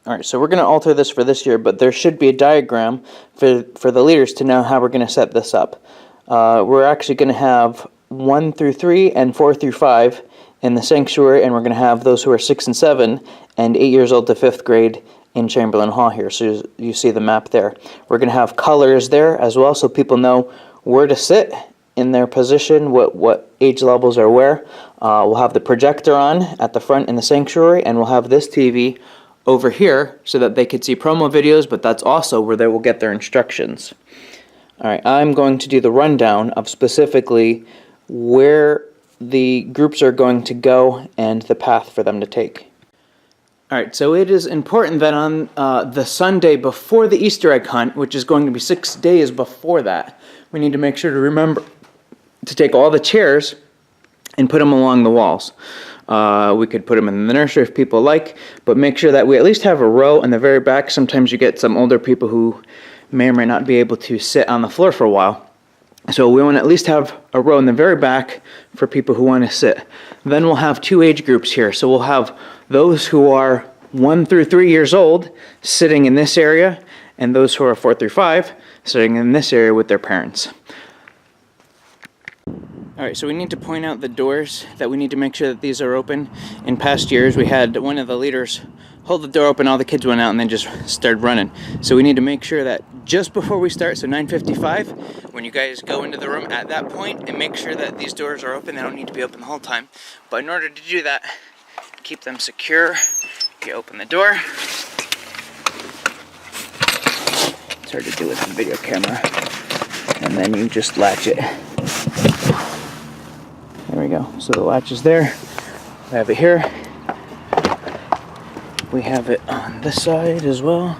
Alright, so we're going to alter this for this year, but there should be a diagram for the leaders to know how we're going to set this up. We're actually going to have 1 through 3 and 4 through 5 in the sanctuary, and we're going to have those who are 6 and 7 and 8 years old to 5th grade in Chamberlain Hall here. So you see the map there. We're going to have colors there as well, so people know where to sit in their position, what age levels are where. We'll have the projector on at the front in the sanctuary, and we'll have this TV over here so that they could see promo videos, but that's also where they will get their instructions. Alright, I'm going to do the rundown of specifically where the groups are going to go and the path for them to take. Alright, so it is important that on the Sunday before the Easter egg hunt, which is going to be 6 days before that, we need to make sure to remember to take all the chairs and put them along the walls. We could put them in the nursery if people like, but make sure that we at least have a row in the very back. Sometimes you get some older people who may or may not be able to sit on the floor for a while. So we want to at least have a row in the very back for people who want to sit. Then we'll have 2 age groups here. So we'll have those who are 1 through 3 years old sitting in this area, and those who are 4 through 5 sitting in this area with their parents. Alright, so we need to point out the doors that we need to make sure that these are open. In past years, we had one of the leaders hold the door open, all the kids went out and then just started running. So we need to make sure that just before we start, so 9:55, when you guys go into the room at that point, and make sure that these doors are open. They don't need to be open the whole time. But in order to do that, keep them secure. You open the door. It's hard to do with a video camera. And then you just latch it. There we go. So the latch is there. We have it here. We have it on this side as well.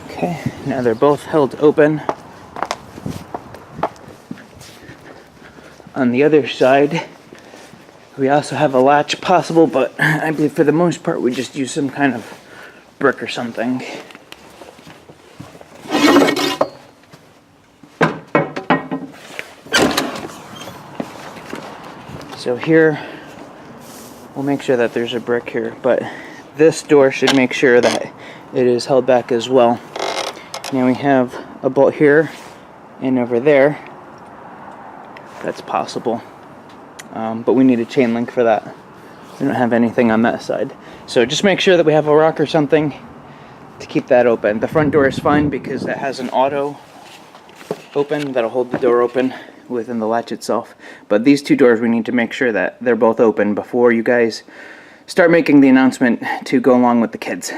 Okay, now they're both held open. On the other side, we also have a latch possible, but I believe for the most part we just use some kind of brick or something. So here, we'll make sure that there's a brick here, but this door should make sure that it is held back as well. Now we have a bolt here and over there. That's possible, but we need a chain link for that. We don't have anything on that side. So just make sure that we have a rock or something to keep that open. The front door is fine because it has an auto open that'll hold the door open within the latch itself. But these 2 doors, we need to make sure that they're both open before you guys start making the announcement to go along with the kids.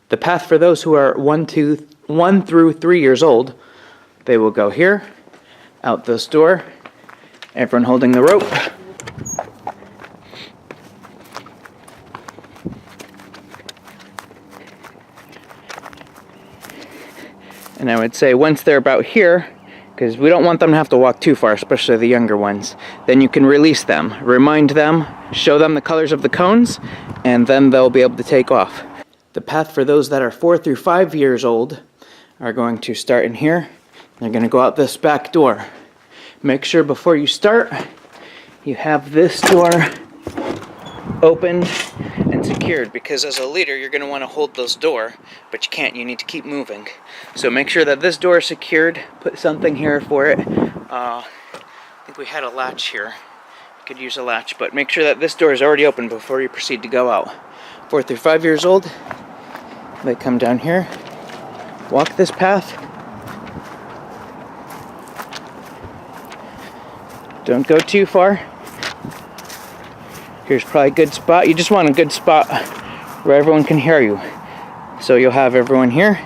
The path for those who are 1 through 3 years old, they will go here, out this door, everyone holding the rope. And I would say once they're about here, because we don't want them to have to walk too far, especially the younger ones, then you can release them, remind them, show them the colors of the cones, and then they'll be able to take off. The path for those that are 4 through 5 years old are going to start in here. They're going to go out this back door. Make sure before you start, you have this door opened and secured, because as a leader you're going to want to hold this door, but you can't. You need to keep moving. So make sure that this door is secured. Put something here for it. I think we had a latch here. You could use a latch, but make sure that this door is already open before you proceed to go out. 4 through 5 years old, they come down here, walk this path. Don't go too far. Here's probably a good spot. You just want a good spot where everyone can hear you. So you'll have everyone here,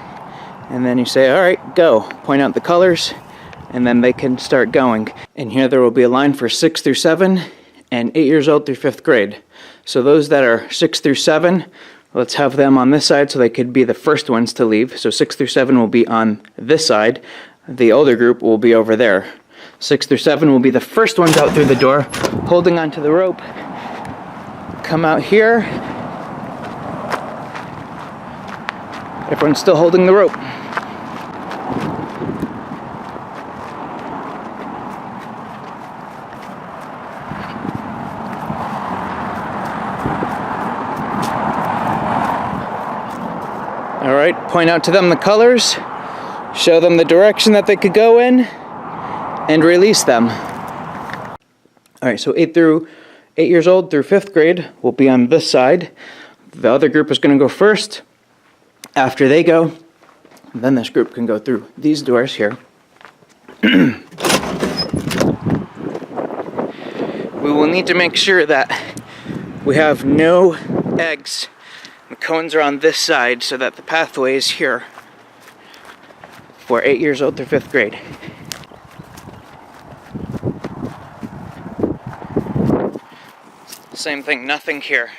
and then you say, all right, go. Point out the colors, and then they can start going. And here there will be a line for 6 through 7 and 8 years old through 5th grade. So those that are 6 through 7, let's have them on this side so they could be the first ones to leave. So 6 through 7 will be on this side. The older group will be over there. 6 through 7 will be the first ones out through the door, holding onto the rope. Come out here. Everyone's still holding the rope. All right, point out to them the colors, show them the direction that they could go in, and release them. All right, so 8 years old through 5th grade will be on this side. The other group is going to go first. After they go, then this group can go through these doors here. We will need to make sure that we have no eggs. The cones are on this side so that the pathway is here for 8 years old through 5th grade. Same thing, nothing here.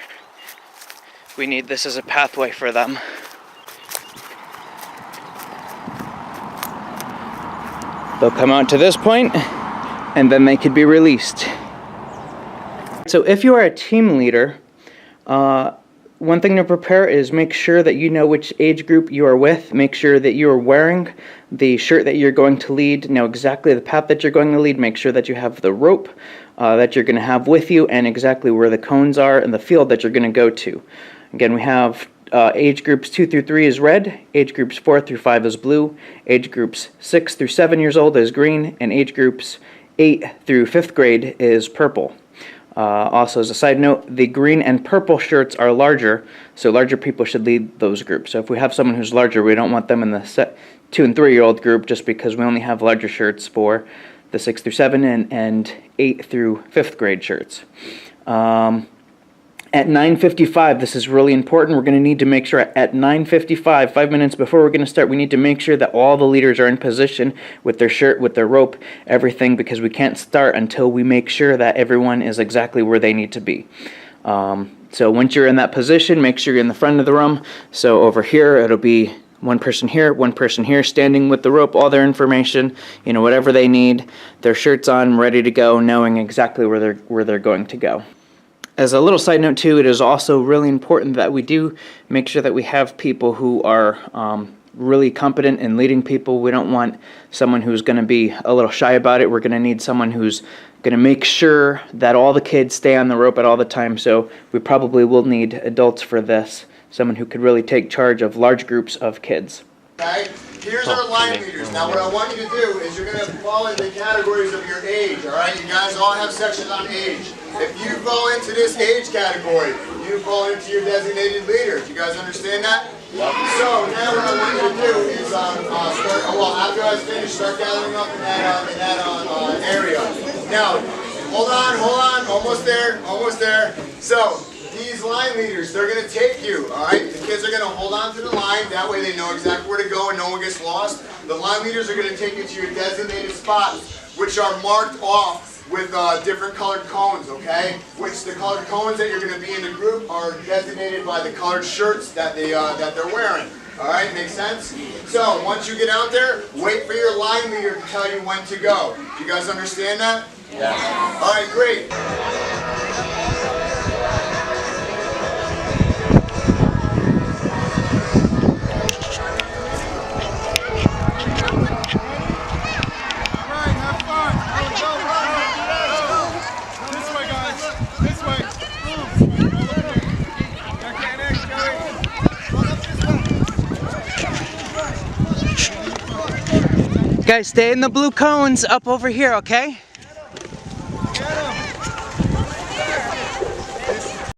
We need this as a pathway for them. They'll come out to this point, and then they could be released. So if you are a team leader, one thing to prepare is make sure that you know which age group you are with. Make sure that you are wearing the shirt that you're going to lead, know exactly the path that you're going to lead. Make sure that you have the rope that you're going to have with you and exactly where the cones are and the field that you're going to go to. Again, we have age groups 2 through 3 is red, age groups 4 through 5 is blue, age groups 6 through 7 years old is green, and age groups 8 through 5th grade is purple. Also, as a side note, the green and purple shirts are larger, so larger people should lead those groups. So if we have someone who's larger, we don't want them in the 2 and 3 year old group just because we only have larger shirts for the 6 through 7 and 8 through 5th grade shirts. At 9:55, this is really important. We're going to need to make sure at 9:55, 5 minutes before we're going to start, we need to make sure that all the leaders are in position with their shirt, with their rope, everything, because we can't start until we make sure that everyone is exactly where they need to be. So once you're in that position, make sure you're in the front of the room. So over here, it'll be one person here, standing with the rope, all their information, whatever they need, their shirts on, ready to go, knowing exactly where they're going to go. As a little side note too, it is also really important that we do make sure that we have people who are really competent in leading people. We don't want someone who's going to be a little shy about it. We're going to need someone who's going to make sure that all the kids stay on the rope at all the time. So we probably will need adults for this, someone who could really take charge of large groups of kids. Okay, here's our line leaders. Now what I want you to do is you're going to fall into the categories of your age, alright? You guys all have sections on age. If you fall into this age category, you fall into your designated leader. You guys understand that? Yep. So now what I want you to do is after I finish, start gathering up in that area. Now, hold on, almost there. So, these line leaders, they're going to take you, alright? The kids are going to hold on to the line, that way they know exactly where to go and no one gets lost. The line leaders are going to take you to your designated spots, which are marked off with different colored cones, okay? Which the colored cones that you're going to be in the group are designated by the colored shirts that they're wearing. Alright, makes sense? So, once you get out there, wait for your line leader to tell you when to go. Do you guys understand that? Yeah. Alright, great. Guys, stay in the blue cones up over here, okay?